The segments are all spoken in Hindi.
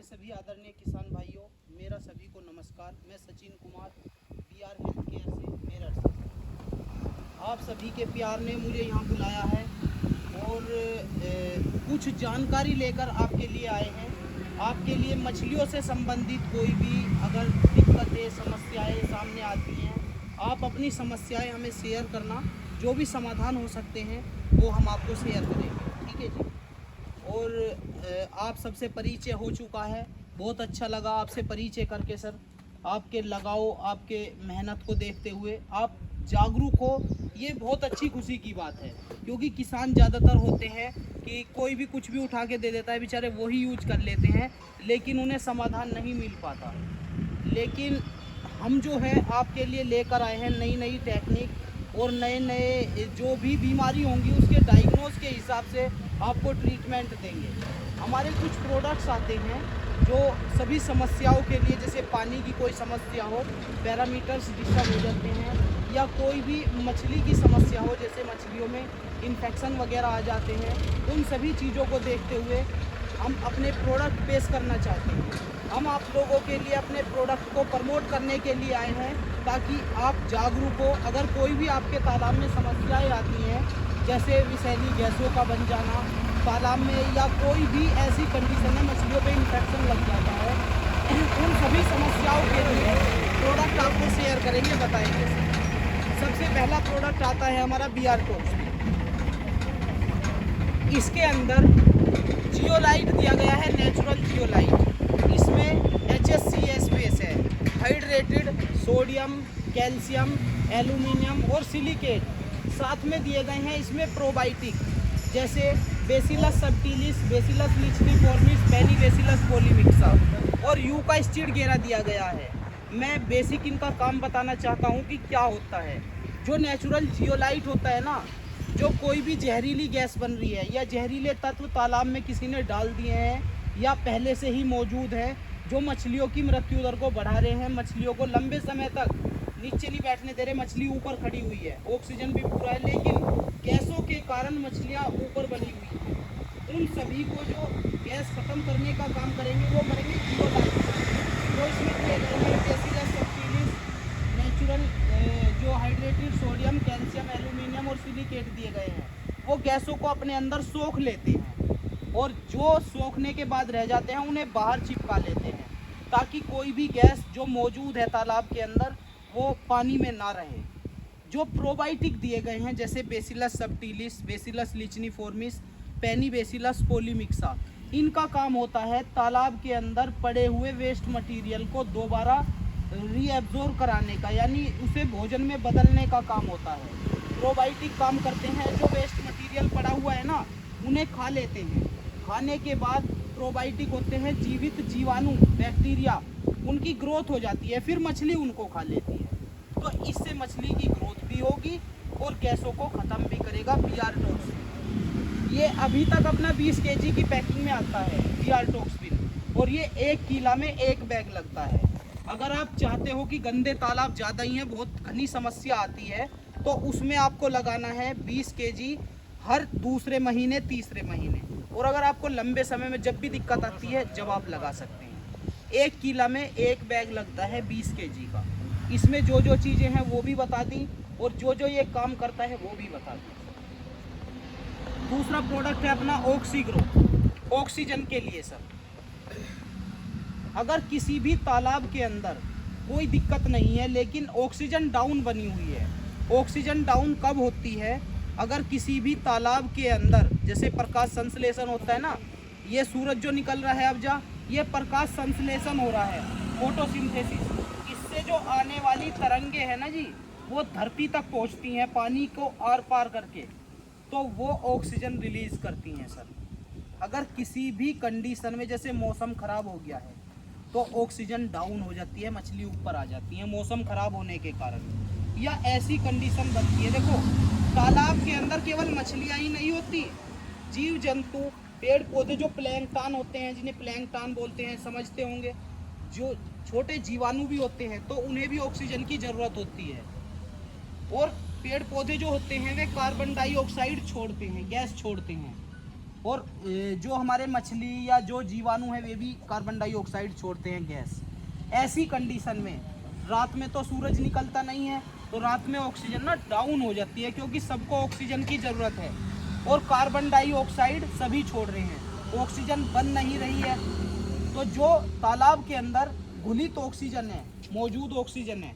मेरे सभी आदरणीय किसान भाइयों, मेरा सभी को नमस्कार। मैं Sachin Kumar BR health care से मेरठ से। आप सभी के प्यार ने मुझे यहाँ बुलाया है और कुछ जानकारी लेकर आपके लिए आए हैं। आपके लिए मछलियों से संबंधित कोई भी अगर दिक्कतें समस्याएं सामने आती हैं, आप अपनी समस्याएं हमें शेयर करना। जो भी समाधान हो सकते हैं वो हम आपको शेयर करेंगे, ठीक है जी। और आप सबसे परिचय हो चुका है, बहुत अच्छा लगा आपसे परिचय करके सर। आपके लगाव, आपके मेहनत को देखते हुए आप जागरूक हो, ये बहुत अच्छी खुशी की बात है। क्योंकि किसान ज़्यादातर होते हैं कि कोई भी कुछ भी उठा के दे देता है, बेचारे वही यूज कर लेते हैं, लेकिन उन्हें समाधान नहीं मिल पाता। लेकिन हम जो है आपके लिए लेकर आए हैं नई नई टेक्निक और नए नए जो भी बीमारी होंगी उसके डायग्नोज के हिसाब से आपको ट्रीटमेंट देंगे। हमारे कुछ प्रोडक्ट्स आते हैं जो सभी समस्याओं के लिए, जैसे पानी की कोई समस्या हो, पैरामीटर्स डिस्टर्ब हो जाते हैं, या कोई भी मछली की समस्या हो, जैसे मछलियों में इन्फेक्शन वगैरह आ जाते हैं, उन सभी चीज़ों को देखते हुए हम अपने प्रोडक्ट पेश करना चाहते हैं। हम आप लोगों के लिए अपने प्रोडक्ट को प्रमोट करने के लिए आए हैं, ताकि आप जागरूक हो। अगर कोई भी आपके तालाब में समस्याएं आती हैं, जैसे विषैली गैसों का बन जाना तालाब में, या कोई भी ऐसी कंडीशन है मछलियों पे इन्फेक्शन लग जाता है, उन सभी समस्याओं के लिए प्रोडक्ट आपको शेयर करेंगे, बताएंगे। सबसे पहला प्रोडक्ट आता है हमारा बीआर टॉक्स। इसके अंदर जियोलाइट दिया गया है, नेचुरल जियोलाइट। इसमें HCS बेस है, हाइड्रेटेड सोडियम, कैल्शियम, एल्यूमिनियम और सिलिकेट साथ में दिए गए हैं। इसमें प्रोबायोटिक जैसे बेसिलस सबटिलिस, बेसिलस लिचनीफॉर्मिस, पेनिबेसिलस पॉलीमिक्सा और यूकास्टिड दिया गया है। मैं बेसिक इनका काम बताना चाहता हूँ कि क्या होता है। जो नेचुरल जियोलाइट होता है ना, जो कोई भी जहरीली गैस बन रही है या जहरीले तत्व तालाब में किसी ने डाल दिए हैं या पहले से ही मौजूद है, जो मछलियों की मृत्यु दर को बढ़ा रहे हैं, मछलियों को लंबे समय तक नीचे नहीं बैठने दे रहे, मछली ऊपर खड़ी हुई है, ऑक्सीजन भी पूरा है, लेकिन गैसों के कारण मछलियाँ ऊपर बनी हुई हैं, उन सभी को जो गैस खत्म करने का काम करेंगे वो करेंगे जियोलाइट। तो इसमें दिए गए हैं बेसिलस सबटिलिस, नेचुरल जो हाइड्रेटेड सोडियम, कैल्शियम, एल्यूमिनियम और सिलिकेट दिए गए हैं, वो गैसों को अपने अंदर सोख लेते हैं, और जो सोखने के बाद रह जाते हैं उन्हें बाहर चिपका लेते हैं, ताकि कोई भी गैस जो मौजूद है तालाब के अंदर वो पानी में ना रहे। जो प्रोबायोटिक दिए गए हैं, जैसे बेसिलस सबटिलिस, बेसिलस लिचनीफॉर्मिस, पेनिबेसिलस पॉलीमिक्सा, इनका काम होता है तालाब के अंदर पड़े हुए वेस्ट मटेरियल को दोबारा रीएब्जॉर्ब कराने का, यानी उसे भोजन में बदलने का काम होता है। प्रोबायोटिक काम करते हैं, जो वेस्ट मटेरियल पड़ा हुआ है ना, उन्हें खा लेते हैं। खाने के बाद प्रोबायोटिक होते हैं जीवित जीवाणु, बैक्टीरिया, उनकी ग्रोथ हो जाती है, फिर मछली उनको खा लेती है। तो इससे मछली की ग्रोथ भी होगी और गैसों को ख़त्म भी करेगा बीआर टॉक्स। ये अभी तक अपना 20 kg की पैकिंग में आता है बीआर टॉक्सविन, और ये 1 किलो में 1 बैग लगता है। अगर आप चाहते हो कि गंदे तालाब ज़्यादा ही हैं, बहुत घनी समस्या आती है, तो उसमें आपको लगाना है 20 kg हर दूसरे महीने, तीसरे महीने। और अगर आपको लंबे समय में जब भी दिक्कत आती है, जब आप लगा सकते हैं। 1 किलो में 1 बैग लगता है 20 kg का। इसमें जो जो चीज़ें हैं वो भी बता दी, और जो जो ये काम करता है वो भी बता दी। दूसरा प्रोडक्ट है अपना ऑक्सीग्रो, ऑक्सीजन के लिए सर। अगर किसी भी तालाब के अंदर कोई दिक्कत नहीं है, लेकिन ऑक्सीजन डाउन बनी हुई है। ऑक्सीजन डाउन कब होती है? अगर किसी भी तालाब के अंदर, जैसे प्रकाश संश्लेषण होता है ना, ये सूरज जो निकल रहा है अब ये प्रकाश संश्लेषण हो रहा है, फोटोसिंथेसिस। इससे जो आने वाली तरंगे हैं ना जी, वो धरती तक पहुंचती हैं पानी को आर पार करके, तो वो ऑक्सीजन रिलीज करती हैं सर। अगर किसी भी कंडीशन में, जैसे मौसम खराब हो गया है, तो ऑक्सीजन डाउन हो जाती है, मछली ऊपर आ जाती है मौसम खराब होने के कारण, या ऐसी कंडीशन बनती है। देखो, तालाब के अंदर केवल मछलियाँ ही नहीं होती, जीव जंतु, पेड़ पौधे, जो प्लैंकटन होते हैं, जिन्हें प्लैंकटन बोलते हैं, समझते होंगे, जो छोटे जीवाणु भी होते हैं, तो उन्हें भी ऑक्सीजन की ज़रूरत होती है। और पेड़ पौधे जो होते हैं वे कार्बन डाइऑक्साइड छोड़ते हैं, गैस छोड़ते हैं। और जो हमारे मछली या जो जीवाणु है वे भी कार्बन डाइऑक्साइड छोड़ते हैं गैस। ऐसी कंडीशन में रात में तो सूरज निकलता नहीं है, तो रात में ऑक्सीजन ना डाउन हो जाती है, क्योंकि सबको ऑक्सीजन की ज़रूरत है और कार्बन डाइऑक्साइड सभी छोड़ रहे हैं, ऑक्सीजन बन नहीं रही है। तो जो तालाब के अंदर घुलित ऑक्सीजन है, मौजूद ऑक्सीजन है,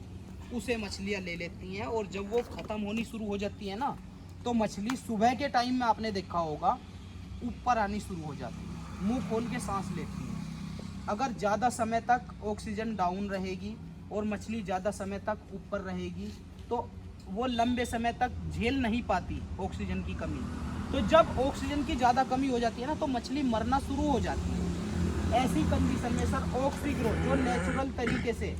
उसे मछलियाँ ले लेती हैं और जब वो ख़त्म होनी शुरू हो जाती है ना, तो मछली सुबह के टाइम में आपने देखा होगा ऊपर आनी शुरू हो जाती है, मुंह खोल के सांस लेती है। अगर ज़्यादा समय तक ऑक्सीजन डाउन रहेगी और मछली ज़्यादा समय तक ऊपर रहेगी तो वो लंबे समय तक झेल नहीं पाती ऑक्सीजन की कमी। तो जब ऑक्सीजन की ज़्यादा कमी हो जाती है ना, तो मछली मरना शुरू हो जाती है। ऐसी कंडीशन में सर ऑक्सीग्रो जो नेचुरल तरीके से,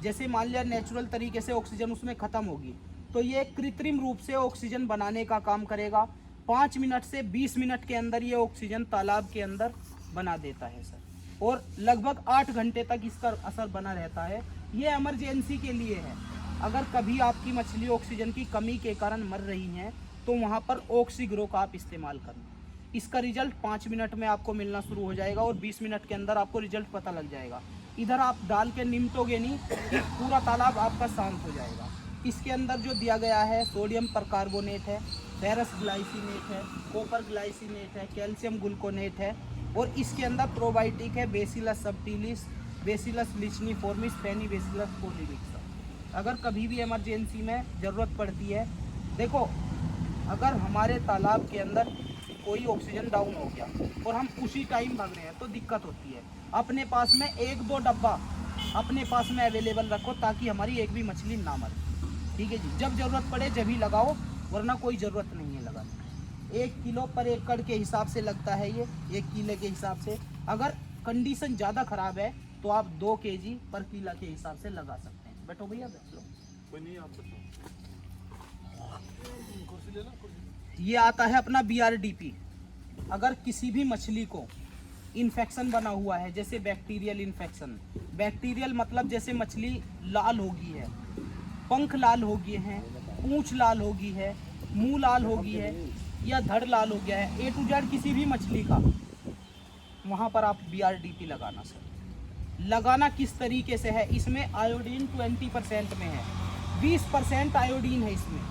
जैसे मान लिया नेचुरल तरीके से ऑक्सीजन उसमें ख़त्म होगी, तो ये कृत्रिम रूप से ऑक्सीजन बनाने का काम करेगा। 5 मिनट से 20 मिनट के अंदर ये ऑक्सीजन तालाब के अंदर बना देता है सर, और लगभग 8 घंटे तक इसका असर बना रहता है। ये इमरजेंसी के लिए है। अगर कभी आपकी मछली ऑक्सीजन की कमी के कारण मर रही हैं तो वहाँ पर ऑक्सीग्रो का आप इस्तेमाल करना। इसका रिजल्ट 5 मिनट में आपको मिलना शुरू हो जाएगा और 20 मिनट के अंदर आपको रिजल्ट पता लग जाएगा। इधर आप डाल के निमटोगे नहीं, पूरा तालाब आपका शांत हो जाएगा। इसके अंदर जो दिया गया है सोडियम परकार्बोनेट है, फेरस ग्लाइसिनेट है, कॉपर ग्लाइसिनेट है, कैल्शियम ग्लूकोनेट है, और इसके अंदर प्रोबायोटिक है बेसिलस सबटिलिस, बेसिलस लिचनीफॉर्मिस, पेनी बेसिलस कोलिविक्स। अगर कभी भी इमरजेंसी में ज़रूरत पड़ती है, देखो अगर हमारे तालाब के अंदर कोई ऑक्सीजन डाउन हो गया और हम उसी टाइम भाग रहे हैं तो दिक्कत होती है। अपने पास में 1-2 डब्बा अपने पास में अवेलेबल रखो ताकि हमारी एक भी मछली ना मरे। ठीक है जी, जब ज़रूरत पड़े जब ही लगाओ, वरना कोई ज़रूरत नहीं है लगाने। 1 किलो पर एकड़ के हिसाब से लगता है ये, 1 किलो के हिसाब से। अगर कंडीशन ज़्यादा ख़राब है तो आप 2 kg पर किला के हिसाब से लगा सकते हैं। बैठो भैया, बैठ लो। कोई नहीं, आप बताओ। कुर्सी लेना, कुर्सी। ये आता है अपना BRDP। अगर किसी भी मछली को इन्फेक्शन बना हुआ है, जैसे बैक्टीरियल इन्फेक्शन, बैक्टीरियल मतलब जैसे मछली लाल होगी है, पंख लाल हो गए हैं, पूंछ लाल होगी है, मुंह लाल हो गई है, या धड़ लाल हो गया है, A to Z किसी भी मछली का, वहाँ पर आप BRDP लगाना सर। लगाना किस तरीके से है, इसमें आयोडीन 20% में है, 20% आयोडीन है इसमें।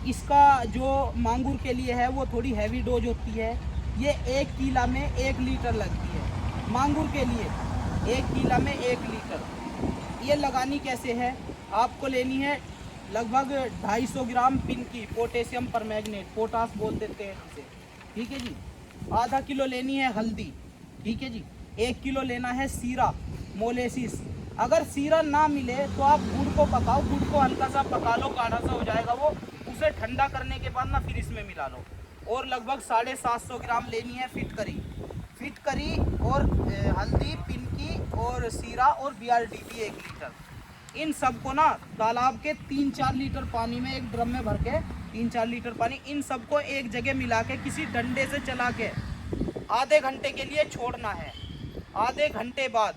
इसका जो मांगुर के लिए है वो थोड़ी हैवी डोज होती है। ये 1 किला में 1 लीटर लगती है मांगुर के लिए, 1 किला में 1 लीटर। ये लगानी कैसे है, आपको लेनी है लगभग 250 ग्राम पिनकी, पोटेशियम परमैंगनेट, पोटास बोल देते हैं इसे। ठीक है जी। आधा किलो लेनी है हल्दी। ठीक है जी। 1 किलो लेना है सीरा, मोलेसिस। अगर सीरा ना मिले तो आप गुड़ को पकाओ, गुड़ को हल्का सा पका लो, गाढ़ा सा हो जाएगा वो, उसे ठंडा करने के बाद ना फिर इसमें मिला लो। और लगभग 750 ग्राम लेनी है फिटकरी। फिटकरी और हल्दी, पिनकी और सीरा और BRDP 1 लीटर। इन सबको ना तालाब के 3-4 लीटर पानी में, एक ड्रम में भर के 3-4 लीटर पानी, इन सबको एक जगह मिला के किसी डंडे से चला के आधे घंटे के लिए छोड़ना है। आधे घंटे बाद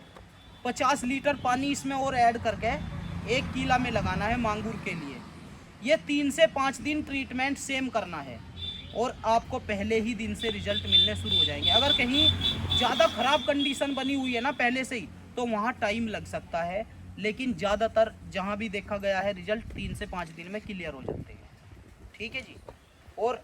50 लीटर पानी इसमें और ऐड करके 1 किला में लगाना है मांगुर के लिए। ये 3 से 5 दिन ट्रीटमेंट सेम करना है और आपको पहले ही दिन से रिजल्ट मिलने शुरू हो जाएंगे। अगर कहीं ज़्यादा ख़राब कंडीशन बनी हुई है ना पहले से ही, तो वहाँ टाइम लग सकता है, लेकिन ज़्यादातर जहाँ भी देखा गया है रिजल्ट 3 से 5 दिन में क्लियर हो जाते हैं। ठीक है जी। और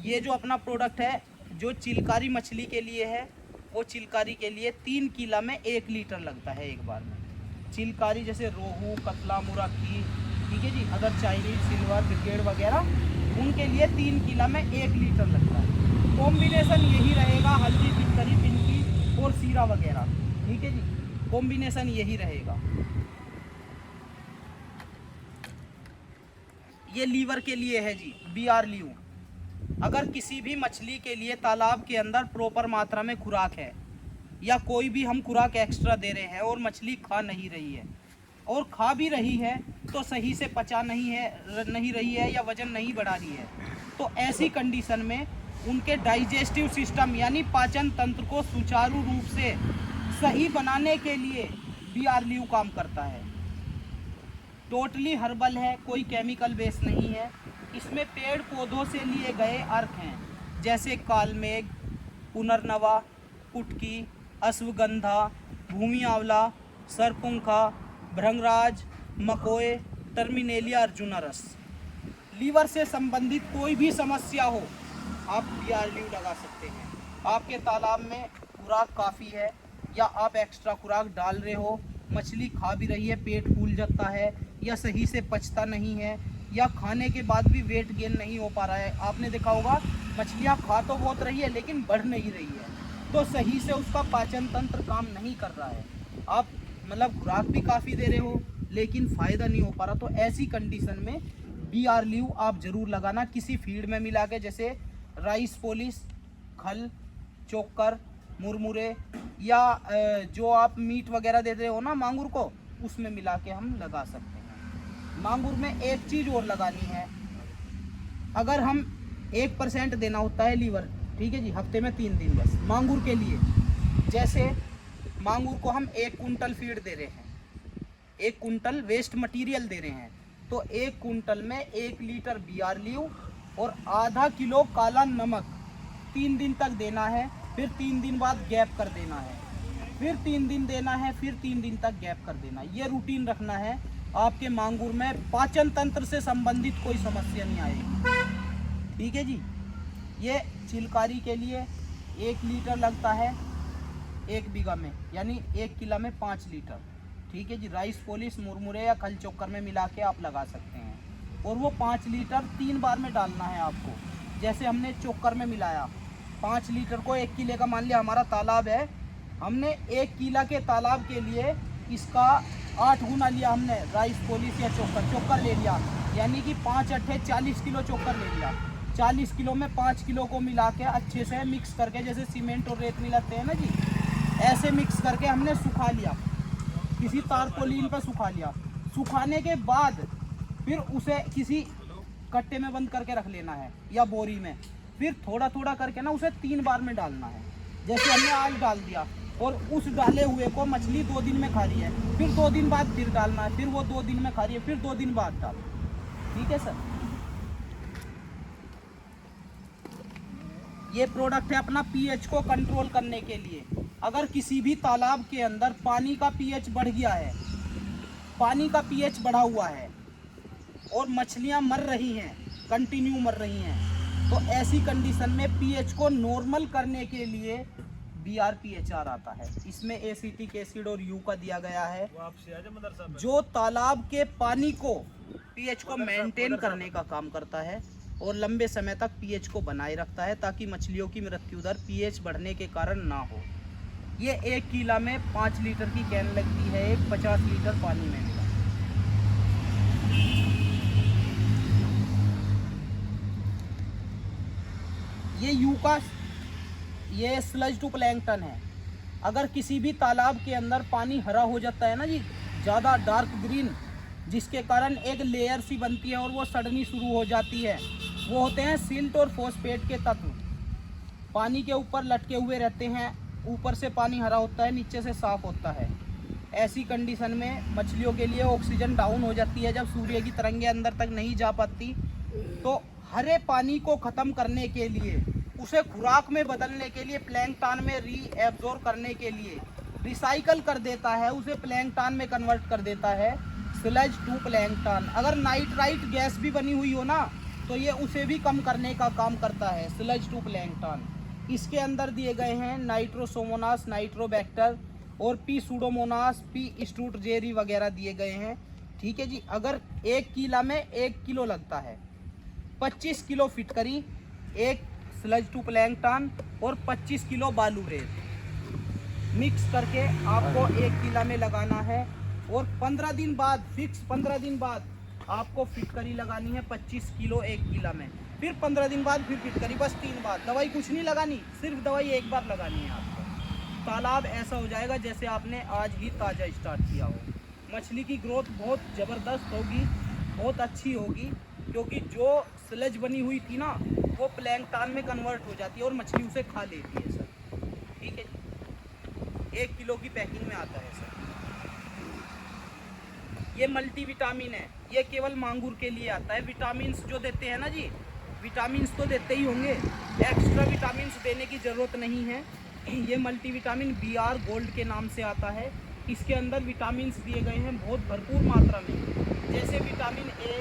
ये जो अपना प्रोडक्ट है जो चिलकारी मछली के लिए है, वो चिलकारी के लिए 3 किला में 1 लीटर लगता है एक बार में। चिलकारी जैसे रोहू, कतला, मुराकी, ठीक है जी, अगर चाइनीज, सिल्वर, ब्रिगेड वगैरह, उनके लिए 3 किला में 1 लीटर लगता है। कॉम्बिनेशन यही रहेगा, हल्दी, फिटकरी, पिनकी और सीरा वगैरह। ठीक है जी, कॉम्बिनेशन यही रहेगा। ये लीवर के लिए है जी, BR ल्यू। अगर किसी भी मछली के लिए तालाब के अंदर प्रॉपर मात्रा में खुराक है, या कोई भी हम खुराक एक्स्ट्रा दे रहे हैं और मछली खा नहीं रही है, और खा भी रही है तो सही से पचा नहीं रही है या वजन नहीं बढ़ा रही है, तो ऐसी कंडीशन में उनके डाइजेस्टिव सिस्टम यानी पाचन तंत्र को सुचारू रूप से सही बनाने के लिए BR ल्यू काम करता है। टोटली हर्बल है, कोई केमिकल बेस नहीं है। इसमें पेड़ पौधों से लिए गए अर्क हैं, जैसे कालमेघ, पुनर्नवा, कुटकी, अश्वगंधा, भूमि आंवला, सरपुंखा, भृंगराज, मकोए, टर्मिनेलिया अर्जुनरस। लीवर से संबंधित कोई भी समस्या हो, आप बीआरल्यू लगा सकते हैं। आपके तालाब में खुराक काफ़ी है या आप एक्स्ट्रा खुराक डाल रहे हो, मछली खा भी रही है, पेट फूल जाता है या सही से पचता नहीं है या खाने के बाद भी वेट गेन नहीं हो पा रहा है। आपने देखा होगा मछलियाँ खा तो बहुत रही है लेकिन बढ़ नहीं रही है, तो सही से उसका पाचन तंत्र काम नहीं कर रहा है। आप मतलब खुराक भी काफ़ी दे रहे हो लेकिन फ़ायदा नहीं हो पा रहा, तो ऐसी कंडीशन में बीआरल्यू आप ज़रूर लगाना किसी फीड में मिला के, जैसे राइस पॉलिश, खल, चोकर, मुरमुरे या जो आप मीट वगैरह देते हो ना मांगुर को, उसमें मिला के हम लगा सकते हैं। मांगुर में एक चीज़ और लगानी है, अगर हम 1% देना होता है लीवर, ठीक है जी, हफ्ते में 3 दिन बस मांगुर के लिए। जैसे मांगुर को हम 1 कुंटल फीड दे रहे हैं, 1 कुंटल वेस्ट मटेरियल दे रहे हैं, तो 1 कुंटल में 1 लीटर बीआरल्यू और आधा किलो काला नमक 3 दिन तक देना है। फिर 3 दिन बाद गैप कर देना है, फिर 3 दिन देना है, फिर 3 दिन तक गैप कर देना। ये रूटीन रखना है, आपके मांगुर में पाचन तंत्र से संबंधित कोई समस्या नहीं आएगी। ठीक है जी। ये चिलकारी के लिए 1 लीटर लगता है 1 बीघा में, यानी 1 किला में 5 लीटर। ठीक है जी। राइस पॉलिश, मुरमुरे या खल चोकर में मिला के आप लगा सकते हैं, और वो 5 लीटर 3 बार में डालना है आपको। जैसे हमने चोकर में मिलाया 5 लीटर को 1 किले का, मान लिया हमारा तालाब है, हमने 1 किला के तालाब के लिए इसका 8 गुना लिया हमने राइस पॉलिश या चोकर ले लिया, यानी कि 5 अट्ठे 40 किलो चोकर ले लिया। 40 किलो में 5 किलो को मिला के अच्छे से मिक्स करके, जैसे सीमेंट और रेत मिलाते हैं ना जी, ऐसे मिक्स करके हमने सुखा लिया, किसी तारपोलिन पर सुखा लिया। सुखाने के बाद फिर उसे किसी कट्टे में बंद करके रख लेना है या बोरी में, फिर थोड़ा थोड़ा करके ना उसे 3 बार में डालना है। जैसे हमने आज डाल दिया और उस डाले हुए को मछली 2 दिन में खा रही है, फिर 2 दिन बाद फिर डालना है, फिर वो 2 दिन में खा रही है, फिर 2 दिन बाद डाल। ठीक है सर। ये प्रोडक्ट है अपना पीएच को कंट्रोल करने के लिए। अगर किसी भी तालाब के अंदर पानी का पीएच बढ़ गया है, पानी का पीएच बढ़ा हुआ है और मछलियां मर रही हैं, कंटिन्यू मर रही हैं, तो ऐसी कंडीशन में पीएच को नॉर्मल करने के लिए BRPHR आता है। इसमें एसिटिक एसिड और यू का दिया गया है, जो तालाब के पानी को पीएच को मेंटेन करने का काम करता है और लंबे समय तक पीएच को बनाए रखता है, ताकि मछलियों की मृत्यु दर पीएच बढ़ने के कारण ना हो। ये 1 किला में 5 लीटर की कैन लगती है, एक 50 लीटर पानी में मिला। ये यूका, ये स्लज टू प्लैंकटन है। अगर किसी भी तालाब के अंदर पानी हरा हो जाता है ना जी, ज़्यादा डार्क ग्रीन, जिसके कारण एक लेयर सी बनती है और वो सड़नी शुरू हो जाती है, वो होते हैं सिल्ट और फॉस्फेट के तत्व। पानी के ऊपर लटके हुए रहते हैं, ऊपर से पानी हरा होता है, नीचे से साफ होता है। ऐसी कंडीशन में मछलियों के लिए ऑक्सीजन डाउन हो जाती है। जब सूर्य की तरंगें अंदर तक नहीं जा पाती, तो हरे पानी को ख़त्म करने के लिए, उसे खुराक में बदलने के लिए, प्लैंकटन में रीएब्जॉर्ब करने के लिए रिसाइकल कर देता है, उसे प्लैंकटन में कन्वर्ट कर देता है, स्लज टू प्लैंकटन। अगर नाइट्राइट गैस भी बनी हुई हो ना, तो ये उसे भी कम करने का काम करता है, स्लज टू प्लैंकटन। इसके अंदर दिए गए हैं नाइट्रोसोमोनास, नाइट्रोबैक्टर और पी सूडोमोनास, पी स्ट्रूटजेरी वगैरह दिए गए हैं। ठीक है जी। अगर 1 किला में 1 किलो लगता है, 25 किलो फिटकरी, 1 स्लज टू प्लैंकटन और 25 किलो बालू रेत मिक्स करके आपको 1 किला में लगाना है। और 15 दिन बाद, फिक्स 15 दिन बाद आपको फिटकरी लगानी है 25 किलो 1 किला में, फिर 15 दिन बाद फिर फिटकरी, बस 3 बार। दवाई कुछ नहीं लगानी, सिर्फ दवाई 1 बार लगानी है आपको। तालाब ऐसा हो जाएगा जैसे आपने आज ही ताज़ा स्टार्ट किया हो। मछली की ग्रोथ बहुत ज़बरदस्त होगी, बहुत अच्छी होगी, क्योंकि जो स्लज बनी हुई थी ना, वो प्लैंकटन में कन्वर्ट हो जाती है और मछली उसे खा लेती है सर। ठीक है जी। 1 किलो की पैकिंग में आता है सर। ये मल्टीविटामिन है, ये केवल मांगुर के लिए आता है। विटामिन जो देते हैं ना जी, विटामिन्स तो देते ही होंगे, एक्स्ट्रा विटामिन्स देने की ज़रूरत नहीं है। ये मल्टीविटामिन BR गोल्ड के नाम से आता है। इसके अंदर विटामिन्स दिए गए हैं बहुत भरपूर मात्रा में, जैसे vitamin A,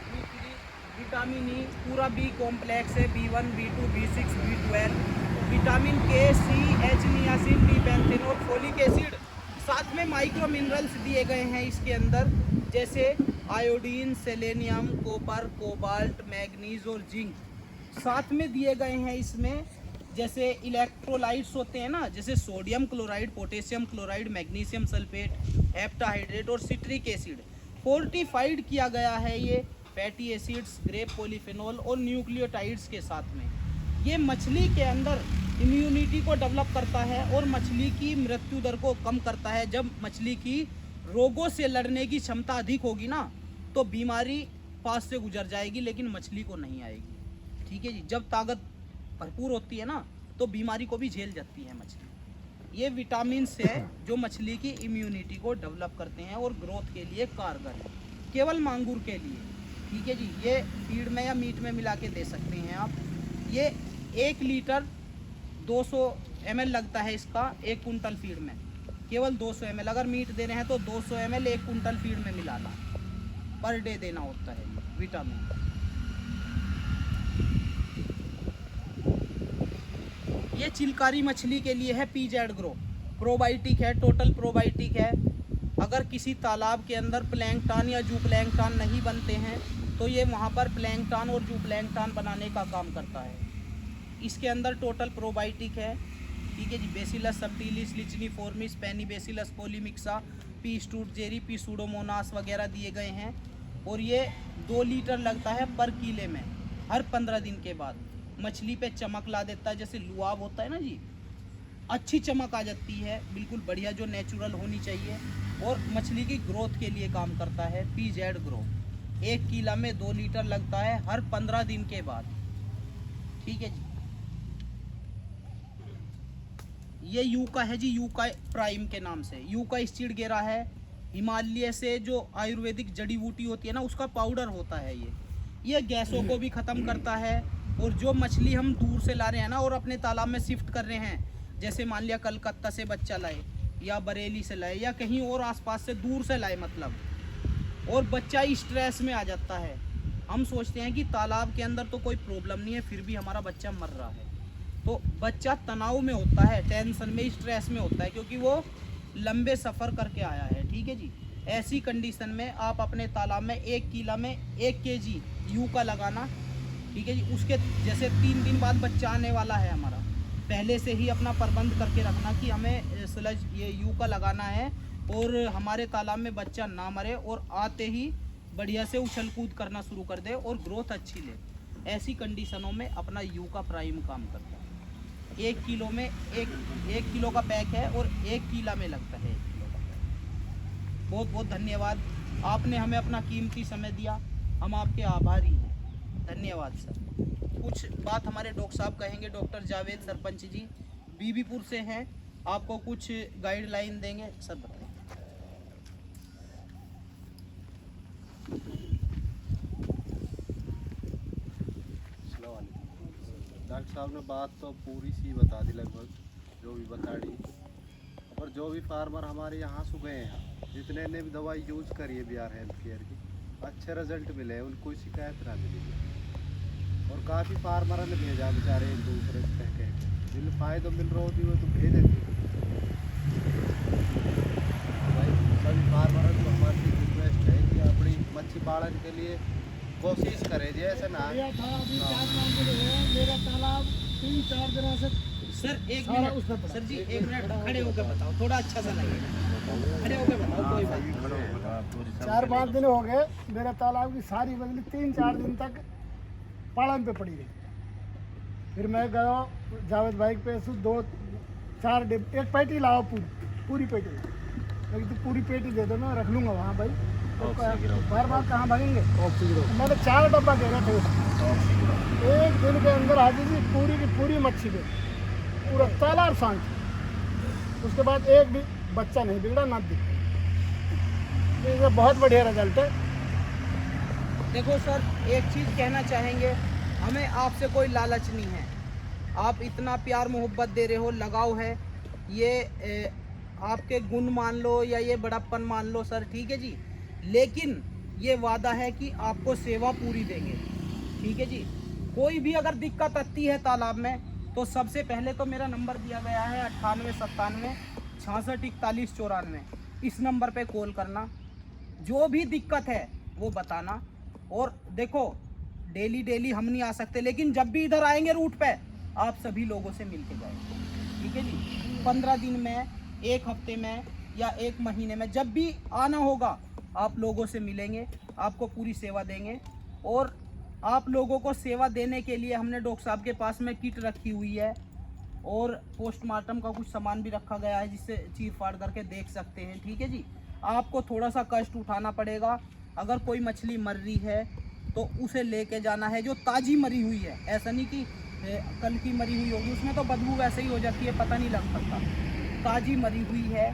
B3, vitamin E, पूरा B कॉम्प्लेक्स है, B1, B2, B6, B12, vitamin K, C, H, niacin, D panthenol, folic acid, साथ में माइक्रो मिनरल्स दिए गए हैं इसके अंदर, जैसे iodine, selenium, copper, cobalt, manganese और जिंक। साथ में दिए गए हैं इसमें जैसे इलेक्ट्रोलाइट्स होते हैं ना, जैसे sodium chloride, potassium chloride, magnesium sulphate, heptahydrate और सिट्रिक एसिड। फोर्टिफाइड किया गया है ये फैटी एसिड्स, ग्रेप पॉलीफेनॉल और न्यूक्लियोटाइड्स के साथ में। ये मछली के अंदर इम्यूनिटी को डेवलप करता है और मछली की मृत्यु दर को कम करता है। जब मछली की रोगों से लड़ने की क्षमता अधिक होगी ना, तो बीमारी पास से गुजर जाएगी लेकिन मछली को नहीं आएगी। ठीक है जी, जब ताकत भरपूर होती है ना, तो बीमारी को भी झेल जाती है मछली। ये विटामिन्स है जो मछली की इम्यूनिटी को डेवलप करते हैं और ग्रोथ के लिए कारगर है, केवल मांगूर के लिए। ठीक है जी, ये फीड में या मीट में मिला के दे सकते हैं आप। ये 1 लीटर 200 ml लगता है इसका 1 कुंटल फीड में, केवल 200 ml। अगर मीट दे रहे हैं तो 200 ml 1 कुंटल फीड में मिलाना पर डे देना होता है विटामिन। ये चिलकारी मछली के लिए है PZ ग्रो, प्रोबायोटिक है, टोटल प्रोबायोटिक है। अगर किसी तालाब के अंदर प्लैंकटन या जू प्लैंकटन नहीं बनते हैं तो ये वहाँ पर प्लैंकटन और जू प्लैंकटन बनाने का काम करता है। इसके अंदर टोटल प्रोबायोटिक है। ठीक है जी, Bacillus subtilis, licheniformis, Paenibacillus polymyxa, P stutzeri, P Pseudomonas वगैरह दिए गए हैं। और ये 2 लीटर लगता है पर किले में हर 15 दिन के बाद। मछली पे चमक ला देता है, जैसे लुआब होता है ना जी, अच्छी चमक आ जाती है, बिल्कुल बढ़िया जो नेचुरल होनी चाहिए। और मछली की ग्रोथ के लिए काम करता है PZ ग्रो। 1 किला में 2 लीटर लगता है हर 15 दिन के बाद। ठीक है जी, ये यूका है जी, यूका प्राइम के नाम से। यूका स्चिडगेरा है, हिमालय से जो आयुर्वेदिक जड़ी बूटी होती है ना, उसका पाउडर होता है ये गैसों को भी ख़त्म करता है। और जो मछली हम दूर से ला रहे हैं ना और अपने तालाब में शिफ्ट कर रहे हैं, जैसे मान लिया कलकत्ता से बच्चा लाए या बरेली से लाए या कहीं और आसपास से दूर से लाए मतलब, और बच्चा स्ट्रेस में आ जाता है। हम सोचते हैं कि तालाब के अंदर तो कोई प्रॉब्लम नहीं है, फिर भी हमारा बच्चा मर रहा है। तो बच्चा तनाव में होता है, टेंशन में, स्ट्रेस में होता है, क्योंकि वो लंबे सफ़र करके आया है। ठीक है जी, ऐसी कंडीशन में आप अपने तालाब में 1 किला में 1 kg यूका लगाना। ठीक है जी, उसके जैसे 3 दिन बाद बच्चा आने वाला है हमारा, पहले से ही अपना प्रबंध करके रखना कि हमें स्लज ये यूका लगाना है और हमारे तालाब में बच्चा ना मरे और आते ही बढ़िया से उछल कूद करना शुरू कर दे और ग्रोथ अच्छी ले। ऐसी कंडीशनों में अपना यूका प्राइम काम करता है। 1 किलो में 1 किलो का पैक है और 1 किला में लगता है 1 किलो का पैक। बहुत बहुत धन्यवाद, आपने हमें अपना कीमती समय दिया, हम आपके आभारी हैं। धन्यवाद सर। कुछ बात हमारे डॉक्टर साहब कहेंगे, डॉक्टर जावेद सरपंच जी बीबीपुर से हैं, आपको कुछ गाइडलाइन देंगे सर, बताइए। डॉक्टर साहब ने बात तो पूरी सी बता दी लगभग, जो भी बता दी। और जो भी फार्मर हमारे यहाँ से गए हैं, जितने ने भी दवाई यूज़ करी है BR हेल्थ केयर की, अच्छे रिजल्ट मिले, उनको कोई शिकायत ना मिली। और काफ़ी फार्मर ने भेजा बेचारे एक दूसरे से कह के, जिन्हें फ़ायदा मिल रहा होती वो तो भेजे थे। भाई सभी फार्मर को हमारी रिक्वेस्ट है कि अपनी मच्छी पालन के लिए कोशिश करें, जैसे ना मेरा तालाब 3-4 दिनों से सर एक मिनट, सर जी 1 मिनट खड़े होकर बताओ, थोड़ा अच्छा सा लगेगा, खड़े होकर बताओ, कोई बात नहीं। 4-5 दिन हो गए, मेरे तालाब की सारी बजली 3-4 दिन तक पालन पे पड़ी रही। फिर मैं गया जावेद भाई पे 2-4 डिब्बे, 1 पेटी लाओ, पूरी पेटी, लेकिन तो पूरी पेटी दे दो, मैं रख लूँगा वहाँ भाई, तो बार बार कहाँ भागेंगे। मैंने 4 डब्बा दे रहे थे उसको, 1 दिन के अंदर हाजी जी पूरी की पूरी मच्छी दे, पूरा तालाब शांत। उसके बाद एक भी बच्चा नहीं बिगड़ा, ना दिखा। ये बहुत बढ़िया रिजल्ट है। देखो सर, एक चीज़ कहना चाहेंगे हमें आपसे कोई लालच नहीं है। आप इतना प्यार मोहब्बत दे रहे हो, लगाव है, ये आपके गुण मान लो या ये बड़प्पन मान लो सर, ठीक है जी। लेकिन ये वादा है कि आपको सेवा पूरी देंगे, ठीक है जी। कोई भी अगर दिक्कत आती है तालाब में तो सबसे पहले तो मेरा नंबर दिया गया है 9897 66 41 94। इस नंबर पे कॉल करना, जो भी दिक्कत है वो बताना। और देखो डेली हम नहीं आ सकते, लेकिन जब भी इधर आएंगे रूट पे आप सभी लोगों से मिल के जाएंगे, ठीक है जी। 15 दिन में, एक हफ्ते में या एक महीने में जब भी आना होगा आप लोगों से मिलेंगे, आपको पूरी सेवा देंगे। और आप लोगों को सेवा देने के लिए हमने डॉक्टर साहब के पास में किट रखी हुई है और पोस्टमार्टम का कुछ सामान भी रखा गया है जिससे चीर फाड़ करके देख सकते हैं, ठीक है जी। आपको थोड़ा सा कष्ट उठाना पड़ेगा। अगर कोई मछली मर रही है तो उसे लेके जाना है जो ताज़ी मरी हुई है, ऐसा नहीं कि कल की मरी हुई होगी, उसमें तो बदबू वैसे ही हो जाती है, पता नहीं लग सकता। ताज़ी मरी हुई है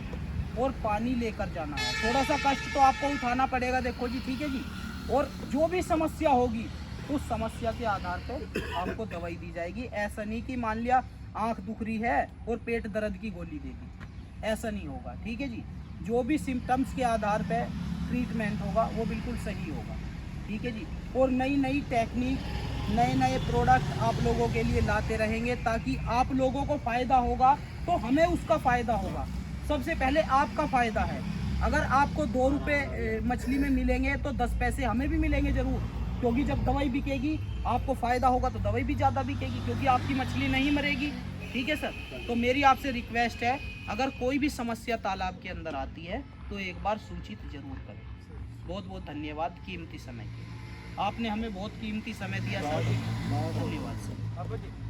और पानी लेकर जाना है। थोड़ा सा कष्ट तो आपको उठाना पड़ेगा, देखो जी, ठीक है जी। और जो भी समस्या होगी उस समस्या के आधार पर आपको दवाई दी जाएगी। ऐसा नहीं कि मान लिया आँख दुख रही है और पेट दर्द की गोली देगी, ऐसा नहीं होगा, ठीक है जी। जो भी सिम्टम्स के आधार पर ट्रीटमेंट होगा वो बिल्कुल सही होगा, ठीक है जी। और नई टेक्निक, नए प्रोडक्ट आप लोगों के लिए लाते रहेंगे ताकि आप लोगों को फ़ायदा होगा तो हमें उसका फ़ायदा होगा। सबसे पहले आपका फ़ायदा है। अगर आपको 2 रुपये मछली में मिलेंगे तो 10 पैसे हमें भी मिलेंगे ज़रूर, क्योंकि जब दवाई बिकेगी आपको फ़ायदा होगा तो दवाई भी ज़्यादा बिकेगी, क्योंकि आपकी मछली नहीं मरेगी, ठीक है सर। तो मेरी आपसे रिक्वेस्ट है, अगर कोई भी समस्या तालाब के अंदर आती है तो एक बार सूचित ज़रूर करें। बहुत बहुत धन्यवाद कीमती समय के, आपने हमें बहुत कीमती समय दिया सर, धन्यवाद सर।